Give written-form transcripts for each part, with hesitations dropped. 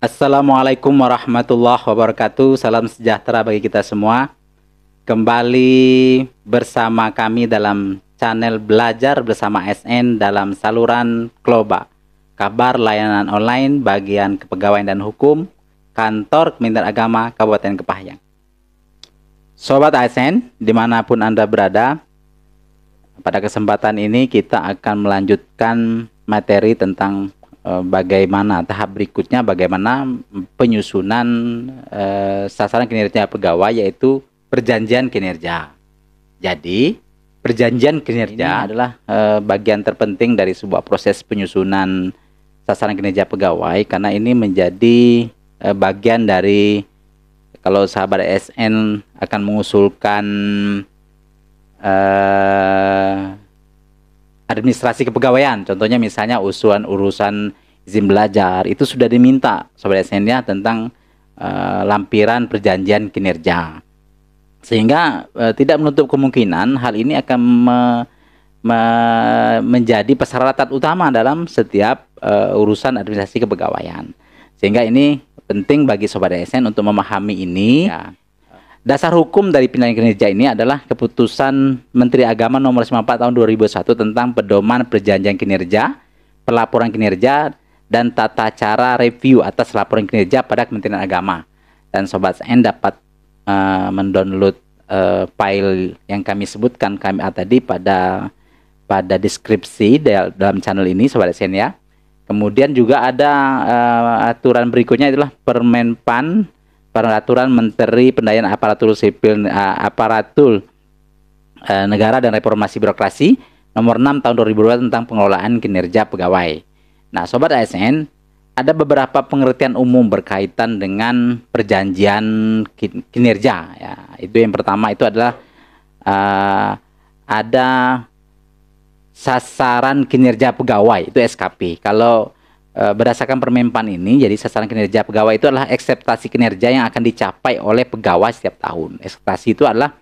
Assalamualaikum warahmatullahi wabarakatuh. Salam sejahtera bagi kita semua. Kembali bersama kami dalam channel Belajar Bersama SN dalam saluran Kloba, kabar layanan online bagian kepegawaian dan hukum Kantor Kementerian Agama Kabupaten Kepahyang. Sobat ASN dimanapun Anda berada, pada kesempatan ini kita akan melanjutkan materi tentang bagaimana tahap berikutnya, bagaimana penyusunan sasaran kinerja pegawai, yaitu perjanjian kinerja. Jadi perjanjian kinerja adalah bagian terpenting dari sebuah proses penyusunan sasaran kinerja pegawai, karena ini menjadi bagian dari, kalau sahabat SN akan mengusulkan administrasi kepegawaian, contohnya misalnya urusan izin belajar, itu sudah diminta sobat SN ya tentang lampiran perjanjian kinerja, sehingga tidak menutup kemungkinan hal ini akan menjadi persyaratan utama dalam setiap urusan administrasi kepegawaian, sehingga ini penting bagi sobat SN untuk memahami ini ya. Dasar hukum dari penilaian kinerja ini adalah Keputusan Menteri Agama Nomor 94 Tahun 2001 tentang pedoman perjanjian kinerja, pelaporan kinerja, dan tata cara review atas laporan kinerja pada Kementerian Agama. Dan Sobat SN dapat mendownload file yang kami sebutkan tadi pada deskripsi dalam channel ini Sobat SN ya. Kemudian juga ada aturan berikutnya adalah Peraturan Menteri Pendayaan Aparatur Sipil Aparatur Negara dan Reformasi Birokrasi Nomor 6 Tahun 2002 tentang pengelolaan kinerja pegawai. Nah, Sobat ASN, ada beberapa pengertian umum berkaitan dengan perjanjian kinerja ya. Itu yang pertama itu adalah ada sasaran kinerja pegawai, itu SKP. Kalau berdasarkan Permenpan ini, jadi sasaran kinerja pegawai itu adalah ekspektasi kinerja yang akan dicapai oleh pegawai setiap tahun. Ekspektasi itu adalah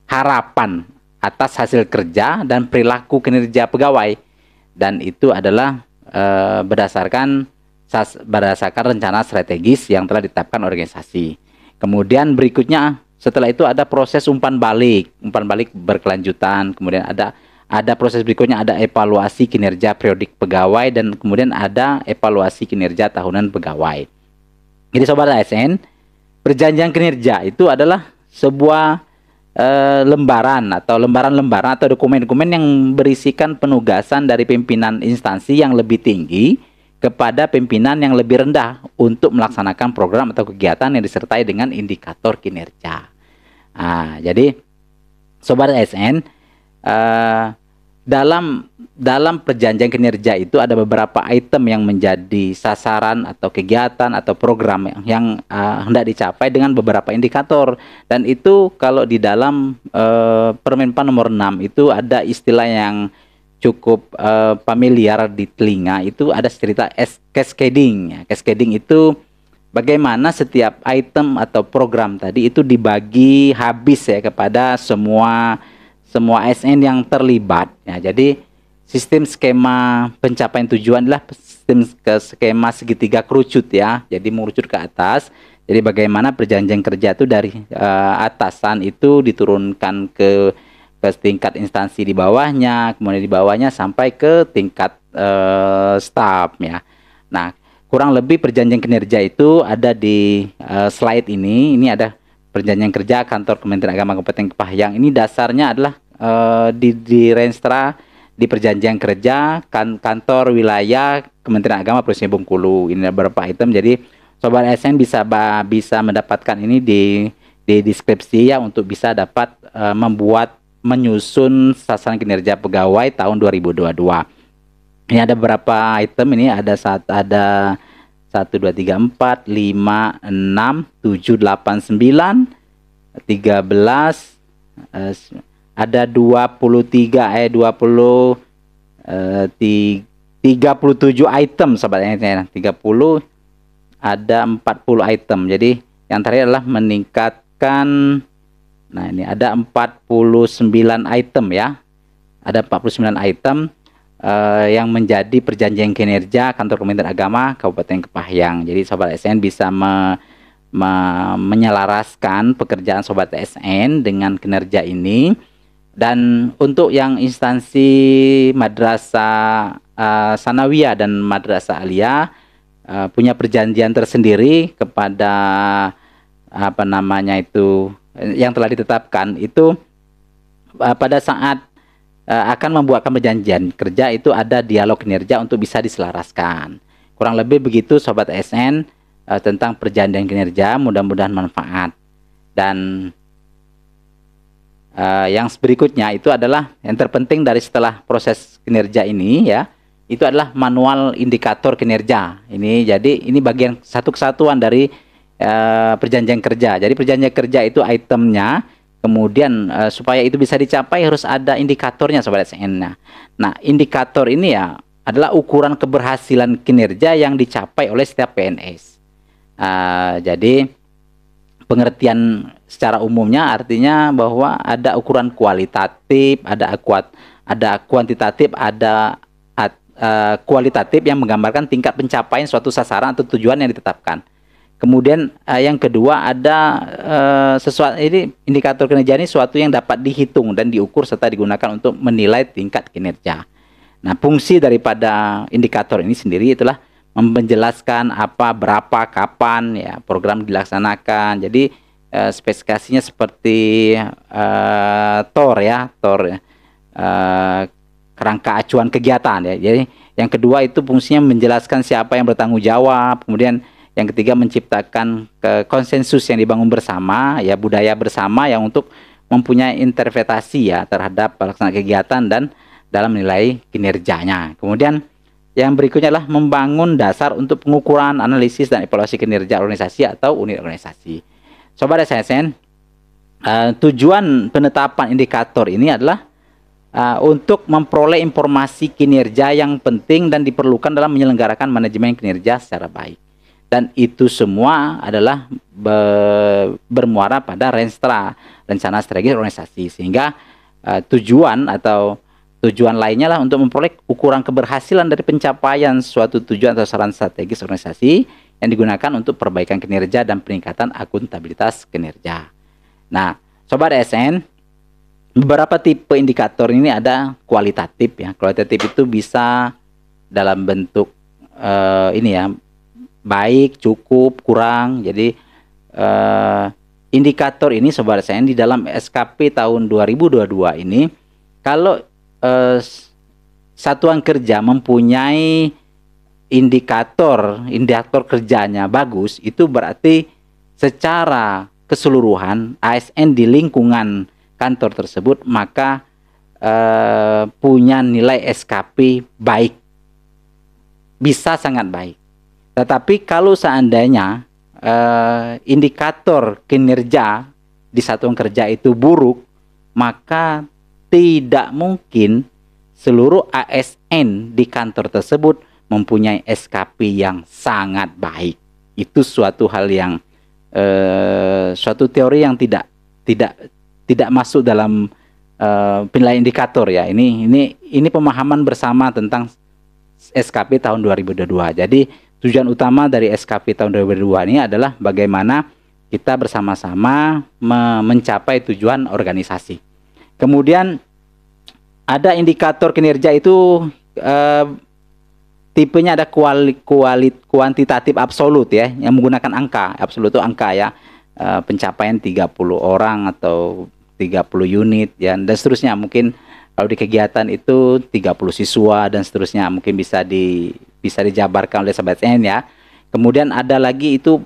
harapan atas hasil kerja dan perilaku kinerja pegawai, dan itu adalah berdasarkan rencana strategis yang telah ditetapkan organisasi. Kemudian berikutnya setelah itu ada proses umpan balik berkelanjutan. Kemudian ada proses berikutnya, ada evaluasi kinerja periodik pegawai, dan kemudian ada evaluasi kinerja tahunan pegawai. Jadi Sobat ASN, perjanjian kinerja itu adalah sebuah lembaran atau dokumen-dokumen yang berisikan penugasan dari pimpinan instansi yang lebih tinggi kepada pimpinan yang lebih rendah untuk melaksanakan program atau kegiatan yang disertai dengan indikator kinerja. Nah, jadi Sobat ASN, dalam perjanjian kinerja itu ada beberapa item yang menjadi sasaran atau kegiatan atau program yang hendak dicapai dengan beberapa indikator, dan itu kalau di dalam Permenpan nomor 6 itu ada istilah yang cukup familiar di telinga, itu ada cerita cascading ya. Cascading itu bagaimana setiap item atau program tadi itu dibagi habis ya kepada semua ASN yang terlibat ya. Jadi sistem skema pencapaian tujuan adalah skema segitiga kerucut ya. Jadi mengerucut ke atas. Jadi bagaimana perjanjian kerja itu dari atasan itu diturunkan ke tingkat instansi di bawahnya, kemudian di bawahnya sampai ke tingkat staf ya. Nah, kurang lebih perjanjian kinerja itu ada di slide ini. Ini ada perjanjian kerja Kantor Kementerian Agama Kabupaten Kepahyang. Ini dasarnya adalah di renstra di perjanjian kerja kantor wilayah Kementerian Agama Provinsi Bengkulu. Ini ada beberapa item, jadi Sobat ASN bisa mendapatkan ini di deskripsi ya, untuk bisa dapat menyusun sasaran kinerja pegawai tahun 2022. Ini ada beberapa item, ini ada 1, 2, 3, 4, 5, 6, 7, 8, 9, 13, ada 37 item sobatnya, 30, ada 40 item. Jadi yang terakhir adalah meningkatkan, nah ini ada 49 item ya. ada 49 item yang menjadi perjanjian kinerja Kantor Kementerian Agama Kabupaten Kepahyang. Jadi Sobat ASN bisa menyelaraskan pekerjaan Sobat ASN dengan kinerja ini. Dan untuk yang instansi Madrasah Sanawiyah dan Madrasah Aliyah punya perjanjian tersendiri kepada apa namanya itu yang telah ditetapkan itu pada saat akan membuatkan perjanjian kerja itu ada dialog kinerja untuk bisa diselaraskan. Kurang lebih begitu Sobat ASN tentang perjanjian kinerja, mudah-mudahan manfaat. Dan yang berikutnya itu adalah yang terpenting dari setelah proses kinerja ini ya, itu adalah manual indikator kinerja. Ini bagian satu kesatuan dari perjanjian kerja. Jadi perjanjian kerja itu itemnya, kemudian supaya itu bisa dicapai harus ada indikatornya Sobat ASN. Nah, indikator ini ya adalah ukuran keberhasilan kinerja yang dicapai oleh setiap PNS. Jadi pengertian secara umumnya artinya bahwa ada ukuran kualitatif, ada kuantitatif, ada kualitatif yang menggambarkan tingkat pencapaian suatu sasaran atau tujuan yang ditetapkan. Kemudian yang kedua ada sesuatu, ini indikator kinerja ini suatu yang dapat dihitung dan diukur serta digunakan untuk menilai tingkat kinerja. Nah, fungsi daripada indikator ini sendiri itulah menjelaskan apa, berapa, kapan ya program dilaksanakan. Jadi spesifikasinya seperti TOR kerangka acuan kegiatan ya. Jadi yang kedua itu fungsinya menjelaskan siapa yang bertanggung jawab. Kemudian yang ketiga menciptakan konsensus yang dibangun bersama ya, budaya bersama yang untuk mempunyai interpretasi ya terhadap pelaksanaan kegiatan dan dalam menilai kinerjanya. Kemudian yang berikutnya adalah membangun dasar untuk pengukuran, analisis dan evaluasi kinerja organisasi atau unit organisasi. Sobat ASN, tujuan penetapan indikator ini adalah untuk memperoleh informasi kinerja yang penting dan diperlukan dalam menyelenggarakan manajemen kinerja secara baik. Dan itu semua adalah bermuara pada Renstra, rencana strategis organisasi. Sehingga tujuan lainnya lah untuk memperoleh ukuran keberhasilan dari pencapaian suatu tujuan atau sasaran strategis organisasi yang digunakan untuk perbaikan kinerja dan peningkatan akuntabilitas kinerja. Nah, Sobat ASN, beberapa tipe indikator ini ada kualitatif ya. Kualitatif itu bisa dalam bentuk ini ya, baik, cukup, kurang. Jadi indikator ini Sobat ASN di dalam SKP tahun 2022 ini, kalau satuan kerja mempunyai indikator kerjanya bagus, itu berarti secara keseluruhan ASN di lingkungan kantor tersebut maka punya nilai SKP baik, bisa sangat baik. Tetapi kalau seandainya indikator kinerja di satuan kerja itu buruk, maka tidak mungkin seluruh ASN di kantor tersebut mempunyai SKP yang sangat baik. Itu suatu hal yang suatu teori yang tidak masuk dalam penilaian indikator ya. Ini pemahaman bersama tentang SKP tahun 2022. Jadi tujuan utama dari SKP tahun 2022 ini adalah bagaimana kita bersama-sama mencapai tujuan organisasi. Kemudian ada indikator kinerja itu tipenya ada kuantitatif absolut ya, yang menggunakan angka. Absolut itu angka ya, pencapaian 30 orang atau 30 unit ya, dan seterusnya. Mungkin kalau di kegiatan itu 30 siswa dan seterusnya, mungkin bisa dijabarkan oleh Sobat ASN ya. Kemudian ada lagi itu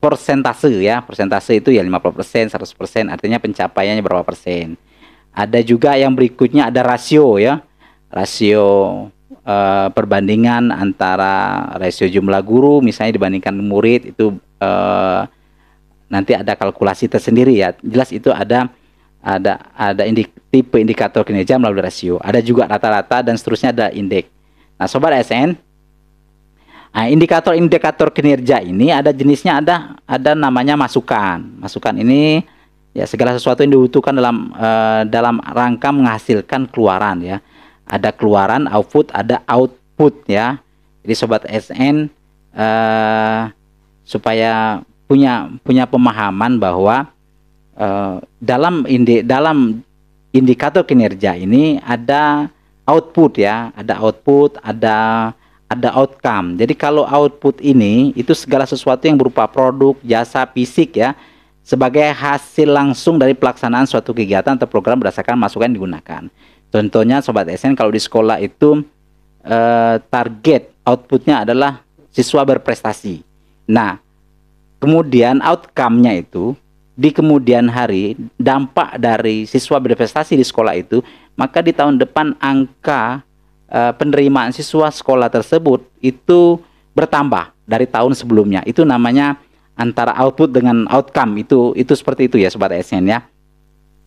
persentase ya. Persentase itu ya 50%, 100%, artinya pencapaiannya berapa persen. Ada juga yang berikutnya ada rasio ya. Rasio perbandingan antara rasio jumlah guru misalnya dibandingkan murid itu nanti ada kalkulasi tersendiri ya. Jelas itu ada tipe indikator kinerja melalui rasio. Ada juga rata-rata dan seterusnya, ada indeks. Nah, Sobat ASN, indikator kinerja ini ada jenisnya, ada namanya masukan. Masukan ini Ya, segala sesuatu yang dibutuhkan dalam rangka menghasilkan keluaran ya. Ada keluaran, output, ada output ya. Jadi sobat SN supaya punya pemahaman bahwa dalam indikator kinerja ini ada output ya, ada output, ada outcome. Jadi kalau output ini itu segala sesuatu yang berupa produk, jasa, fisik ya, sebagai hasil langsung dari pelaksanaan suatu kegiatan atau program berdasarkan masukan yang digunakan. Contohnya sobat SN, kalau di sekolah itu target outputnya adalah siswa berprestasi. Nah, kemudian outcome-nya itu di kemudian hari, dampak dari siswa berprestasi di sekolah itu, maka di tahun depan angka penerimaan siswa sekolah tersebut itu bertambah dari tahun sebelumnya. Itu namanya antara output dengan outcome, itu seperti itu ya sobat SN ya.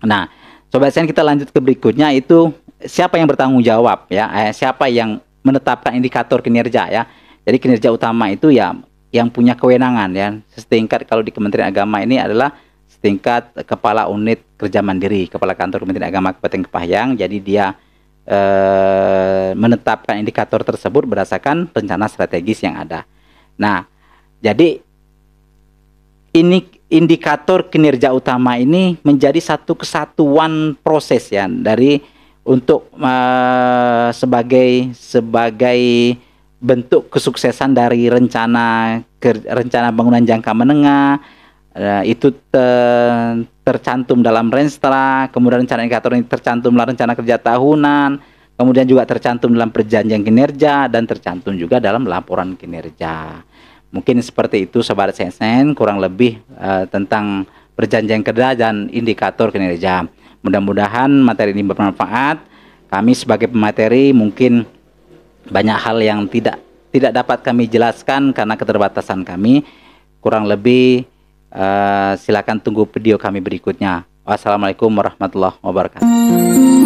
Nah, sobat SN, kita lanjut ke berikutnya, itu siapa yang bertanggung jawab ya, siapa yang menetapkan indikator kinerja ya. Jadi kinerja utama itu ya yang punya kewenangan ya, setingkat kalau di Kementerian Agama ini adalah setingkat Kepala Unit Kerja Mandiri, Kepala Kantor Kementerian Agama Kabupaten Kepahyang. Jadi dia menetapkan indikator tersebut berdasarkan rencana strategis yang ada. Nah, jadi ini indikator kinerja utama ini menjadi satu kesatuan proses ya, dari untuk sebagai bentuk kesuksesan dari rencana bangunan jangka menengah, itu tercantum dalam Renstra, kemudian rencana indikator ini tercantum dalam rencana kerja tahunan, kemudian juga tercantum dalam perjanjian kinerja, dan tercantum juga dalam laporan kinerja. Mungkin seperti itu sobat SN, kurang lebih tentang perjanjian kerja dan indikator kinerja. Mudah-mudahan materi ini bermanfaat. Kami sebagai pemateri mungkin banyak hal yang tidak dapat kami jelaskan karena keterbatasan kami. Kurang lebih silakan tunggu video kami berikutnya. Wassalamualaikum warahmatullahi wabarakatuh.